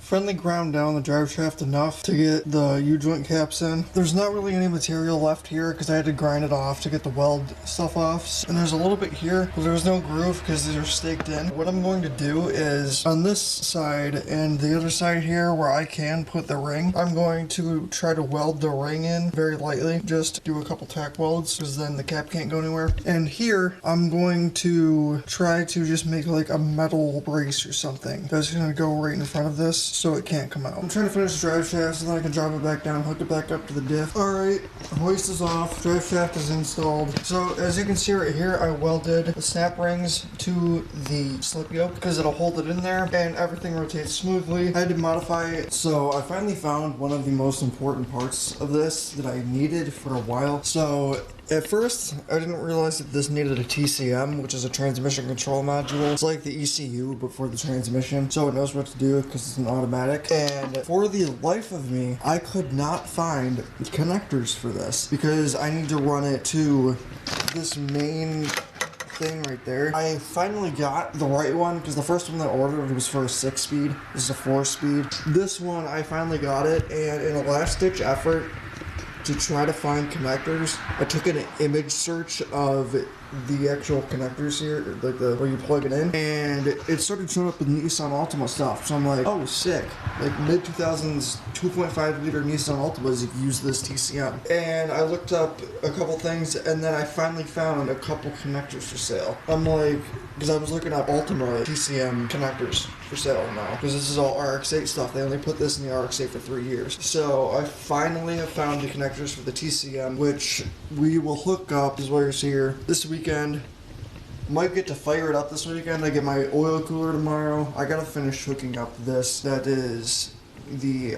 finally ground down the drive shaft enough to get the U-joint caps in. There's not really any material left here because I had to grind it off to get the weld stuff off. And there's a little bit here, but there's no groove because these are staked in. What I'm going to do is on this side and the other side here where I can put the ring, I'm going to try to weld the ring in very lightly. Just do a couple tack welds because then the cap can't go anywhere. And here I'm going to try to just make like a metal brace or something that's going to go right in front of this so it can't come out. I'm trying to finish the drive shaft so then I can drop it back down, hook it back up to the diff. Alright, hoist is off, drive shaft is installed. So as you can see right here, I welded the snap rings to the slip yoke because it'll hold it in there and everything rotates smoothly. I had to modify it. So I finally found one of the most important parts of this that I needed for a while. So at first, I didn't realize that this needed a TCM, which is a transmission control module. It's like the ECU, but for the transmission, so it knows what to do because it's an automatic. And for the life of me, I could not find the connectors for this because I need to run it to this main thing right there. I finally got the right one because the first one that I ordered was for a 6-speed. This is a 4-speed. This one, I finally got it, and in a last-ditch effort to try to find connectors, I took an image search of the actual connectors here, like the where you plug it in, and it started showing up with Nissan Altima stuff. So I'm like, oh, sick! Like mid 2000s, 2.5 liter Nissan Altimas use this TCM. And I looked up a couple things, and then I finally found a couple connectors for sale. I'm like, because I was looking at Altima TCM connectors for sale now, because this is all RX-8 stuff. They only put this in the RX-8 for 3 years. So I finally have found the connectors for the TCM, which we will hook up, is what you're seeing here, this weekend. Might get to fire it up this weekend. I get my oil cooler tomorrow. I gotta finish hooking up this. That is the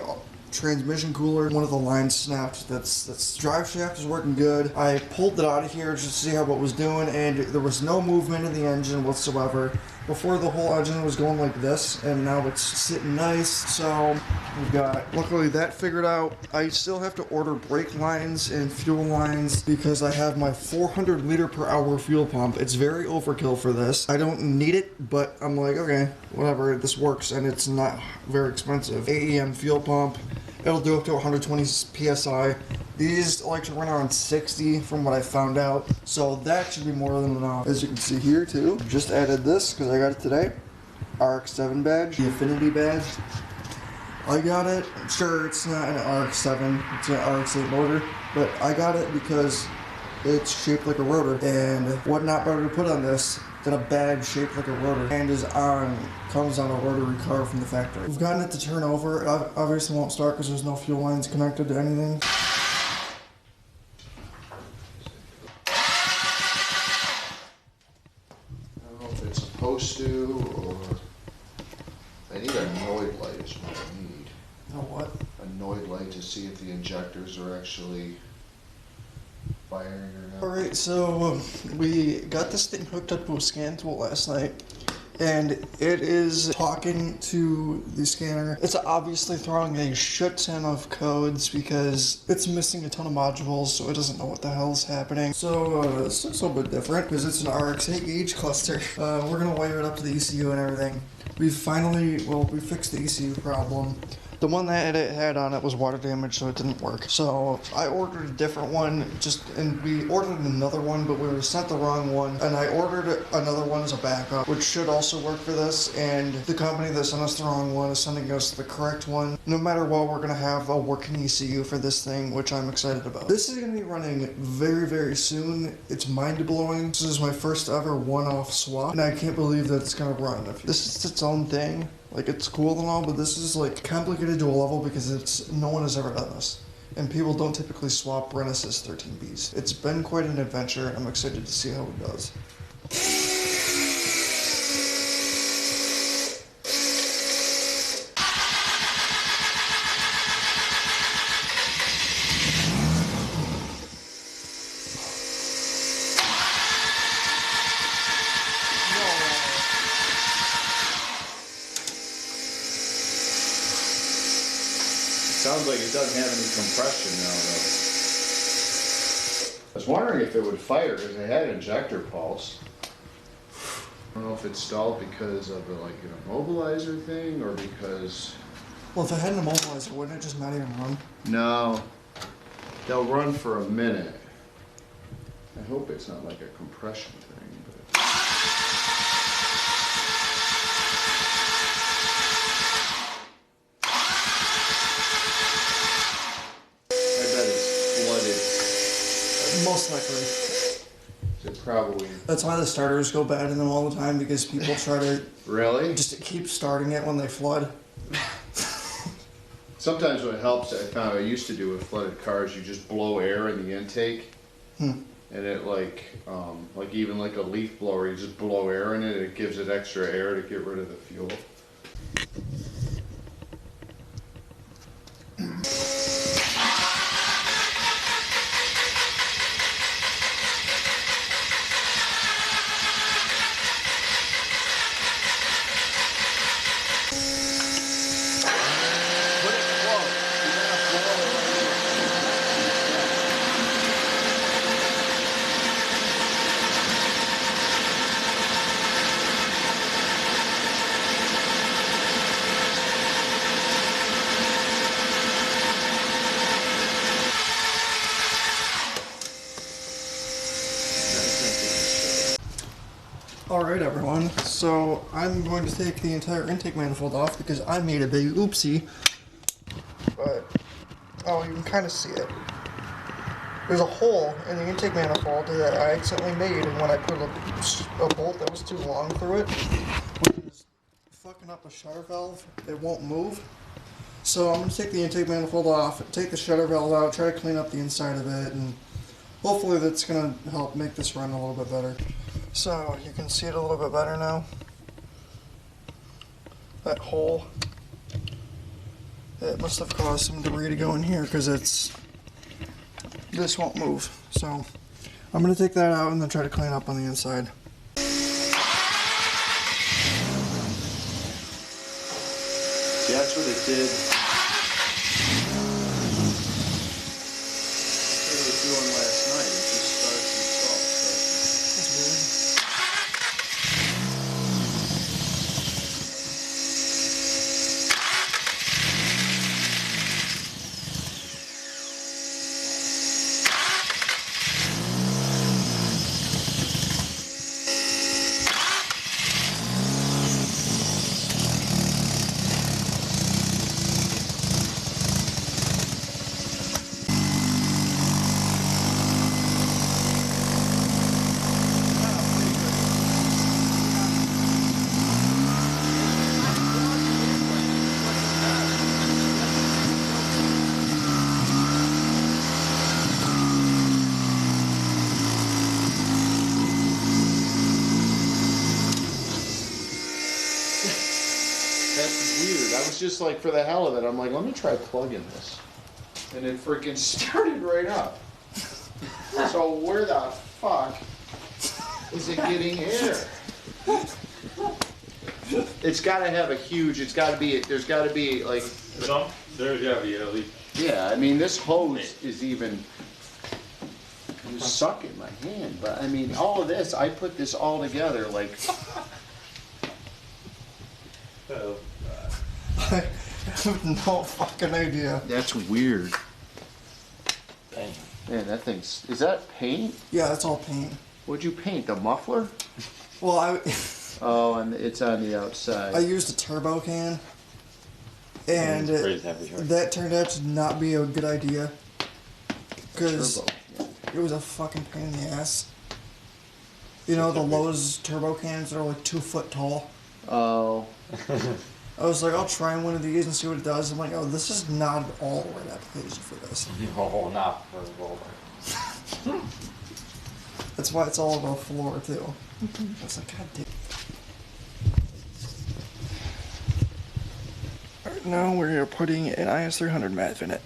transmission cooler. One of the lines snapped. That's drive shaft is working good. I pulled it out of here just to see how it was doing, and there was no movement in the engine whatsoever. Before, the whole engine was going like this, and now it's sitting nice. So we've got, luckily, that figured out. I still have to order brake lines and fuel lines because I have my 400 liter per hour fuel pump. It's very overkill for this. I don't need it, but I'm like, okay, whatever, this works, and it's not very expensive. AEM fuel pump. It'll do up to 120 PSI. These like to run around 60 from what I found out. So that should be more than enough. As you can see here too, just added this because I got it today. RX-7 badge, the Affinity badge. I got it. Sure, it's not an RX-7, it's an RX-8 motor, but I got it because it's shaped like a rotor. And what not better to put on this than a badge shaped like a rotor, and comes on a rotary car from the factory. We've gotten it to turn over. It obviously won't start because there's no fuel lines connected to anything. I don't know if it's supposed to, or I need a Noid light is what I need. A what? A Noid light to see if the injectors are actually firing or not. Alright, so we got this thing hooked up to a scan tool last night, and it is talking to the scanner. It's obviously throwing a shit ton of codes because it's missing a ton of modules, so it doesn't know what the hell's happening. So this looks a little bit different because it's an RX-8 gauge cluster. We're gonna wire it up to the ECU and everything. We fixed the ECU problem. The one that it had on it was water damage, so it didn't work. So I ordered a different one, and we ordered another one, but we were sent the wrong one. And I ordered another one as a backup, which should also work for this. And the company that sent us the wrong one is sending us the correct one. No matter what, we're gonna have a working ECU for this thing, which I'm excited about. This is gonna be running very, very soon. It's mind-blowing. This is my first ever one-off swap, and I can't believe that it's gonna run. This is its own thing. Like, it's cool and all, but this is like complicated to a level because no one has ever done this. And people don't typically swap Renesas 13Bs. It's been quite an adventure. I'm excited to see how it does. Sounds like it doesn't have any compression now, though. I was wondering if it would fire because it had injector pulse. I don't know if it stalled because of like an immobilizer thing or because Well, if I hadn't immobilized it, wouldn't it just not even run? No. They'll run for a minute. I hope it's not like a compression thing, but... I bet it's flooded. Most likely. It probably... That's why the starters go bad in them all the time, because people try to Really? just keep starting it when they flood. Sometimes what helps, I found I used to do with flooded cars, you just blow air in the intake. And it like even like a leaf blower, you just blow air in it, it gives it extra air to get rid of the fuel. Alright everyone, so I'm going to take the entire intake manifold off because I made a big oopsie. But, oh, you can kind of see it. There's a hole in the intake manifold that I accidentally made, and when I put a bolt that was too long through it, which is fucking up the shutter valve, it won't move. So I'm going to take the intake manifold off, take the shutter valve out, try to clean up the inside of it, and hopefully that's going to help make this run a little bit better. So you can see it a little bit better now. That hole. It must have caused some debris to go in here because this won't move. So I'm going to take that out and then try to clean up on the inside. See, that's what it did. It was doing last night. It just starts itself. That's weird. That's weird. I was just like, for the hell of it, I'm like, let me try plugging this. And it freaking started right up. So where the fuck is it getting air? It's got to have a huge, it's got to be, there's got to be like... No, there's gotta be at least. Yeah, I mean, this hose is even... It was sucking my hand, but I mean, all of this, I put this all together like... Oh, I have no fucking idea. That's weird. dang. Man, that thing's... Is that paint? Yeah, that's all paint. What'd you paint? The muffler? Well, Oh, and it's on the I outside. used a turbo can, and Pretty heavy, huh? that turned out to not be a good idea. Because Turbo. Yeah. it was a fucking pain in the ass. You know, the Lowe's turbo cans that are like 2 foot tall. Oh. I was like, I'll try one of these and see what it does. I'm like, oh, this is not at all the right application for this. No, not for a roller. That's why it's all about floor, too. I was like, God damn. Alright, now we're putting an IS300 mat in it.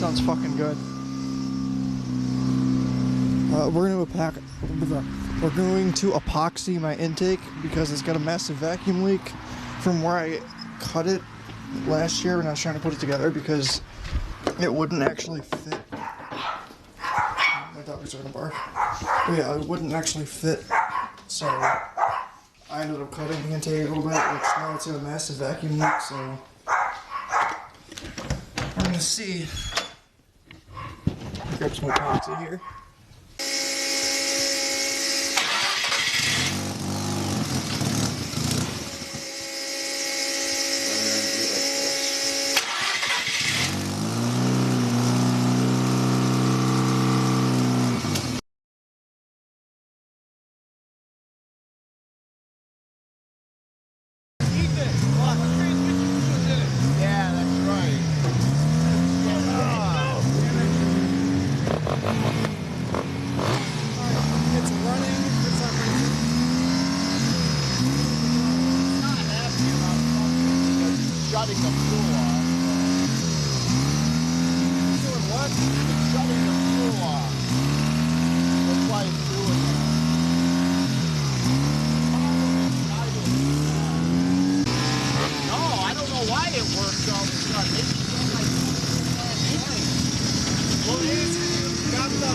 Sounds fucking good. We're going to epoxy my intake because it's got a massive vacuum leak from where I cut it last year when I was trying to put it together because it wouldn't actually fit. My dog's gonna bark. But yeah, it wouldn't actually fit. So I ended up cutting the intake a little bit, which now it's got a massive vacuum leak, so we're gonna see. Grab some epoxy here. Shutting the fuel off. Doing what? It's shutting the fuel off. That's why it's doing that. No, I don't know why it works all of a sudden. It's just like well, you got the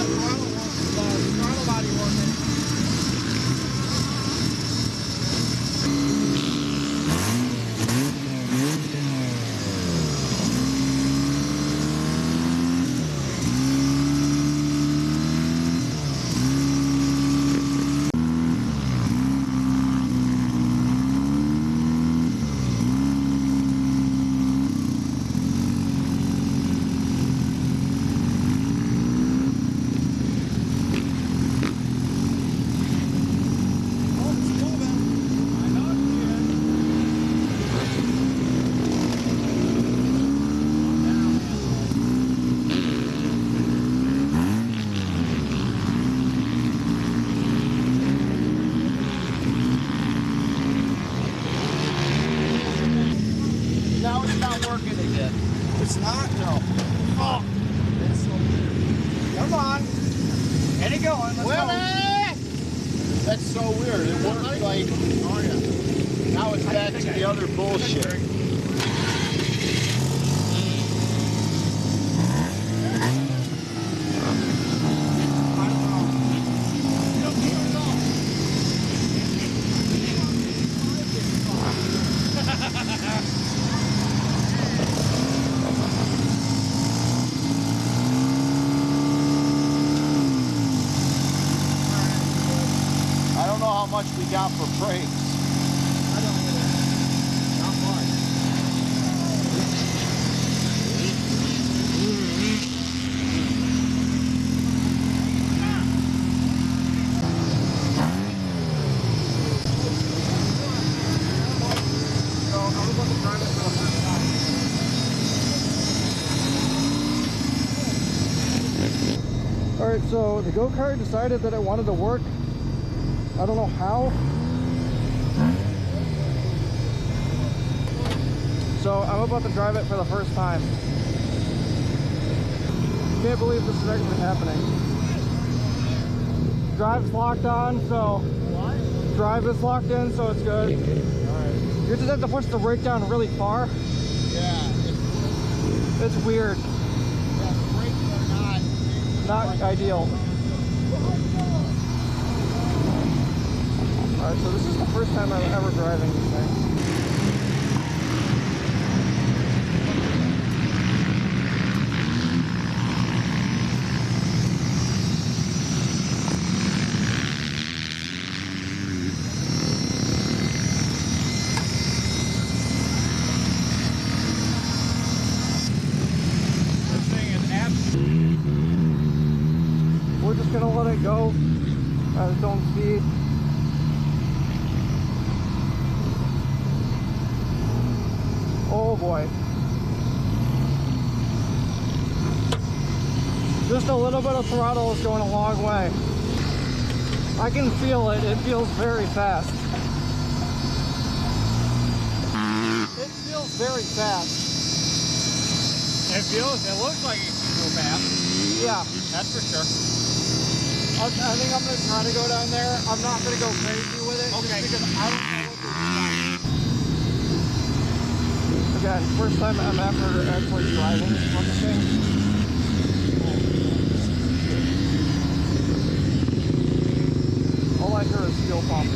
throttle body working. It's not? No. Oh. Come on. Get it going. Let's go. That's so weird. It worked like... Oh, yeah. Now it's back to the other bullshit. How much we got for brakes? I don't know. Not much. So I was about to drive it for the first time. Alright, so the go-kart decided that it wanted to work. I don't know how. So I'm about to drive it for the first time. Can't believe this is actually happening. Drive's locked on, so drive is locked in, so it's good. Alright. You just have to push the brake down really far. Yeah. It's weird. Yeah, the brakes are not ideal. Alright, so this is the first time I'm ever driving these things. This thing is absolutely... We're just gonna let it go at its own speed. Oh boy. Just a little bit of throttle is going a long way. I can feel it. It feels very fast. It feels very fast. It looks like it can go fast. Yeah. That's for sure. I think I'm gonna try to go down there. I'm not gonna go crazy with it Okay. just because I don't know what to expect. Again, first time I'm ever actually driving this fucking thing. All I hear is fuel pump.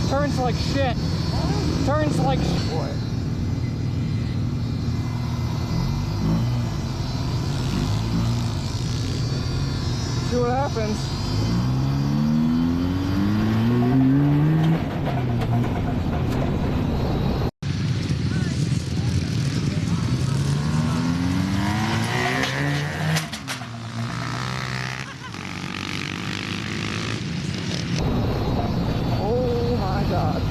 Turns like shit. Turns like shit. Boy. See what happens. Oh my God.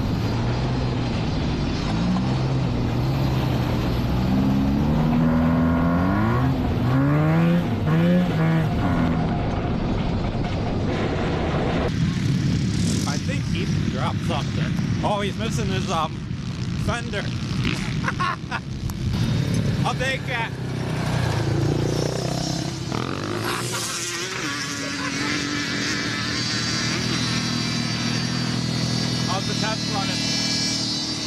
I think Ethan dropped something. Oh, he's missing his fender. I'll take that. How's the test running?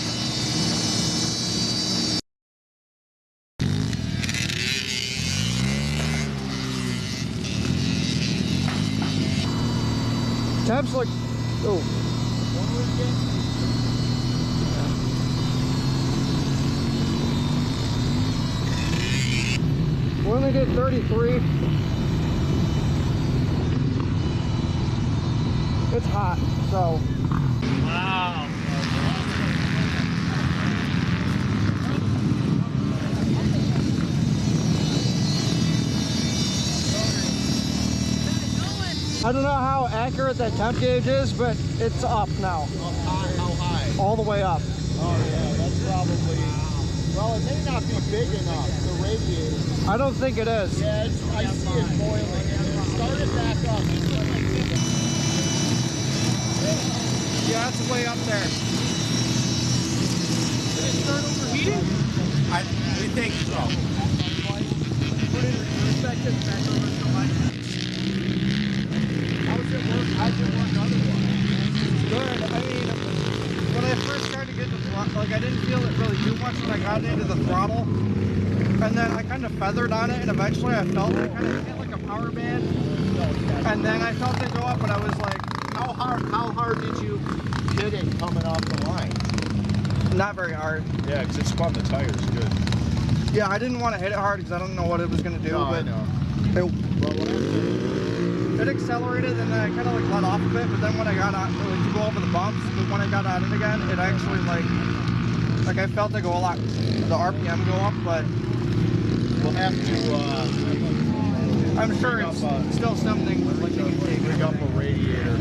Tabs like, oh. We only did 33. It's hot, so. Wow. I don't know how accurate that temp gauge is, but it's up now. How high? All the way up. Oh yeah, that's probably. Well, it may not be big enough. The radiator. I don't think it is. Yeah, I see it boiling. Start it back up. Yeah, it's way up there. Did it start overheating? We think so. Put it in perspective, back over so much. How does it work? How does it work otherwise? Good. I mean, when I first started getting the throttle, like I didn't feel it really too much when I got into the throttle. And then I kind of feathered on it, and eventually I felt it kind of hit like a power band. And then I felt it go up, and I was like, How hard did you hit it coming off the line? not very hard. Yeah, because it spun the tires good. Yeah, I didn't want to hit it hard because I don't know what it was going to do, No, I but know. it accelerated, and then I kind of like let off a bit, but then when I got on, like, to go over the bumps, but when I got on it again, it actually like I felt it go a lot, the RPM go up, but We'll have to I'm sure it's still something with like the intake. rig up a radiator.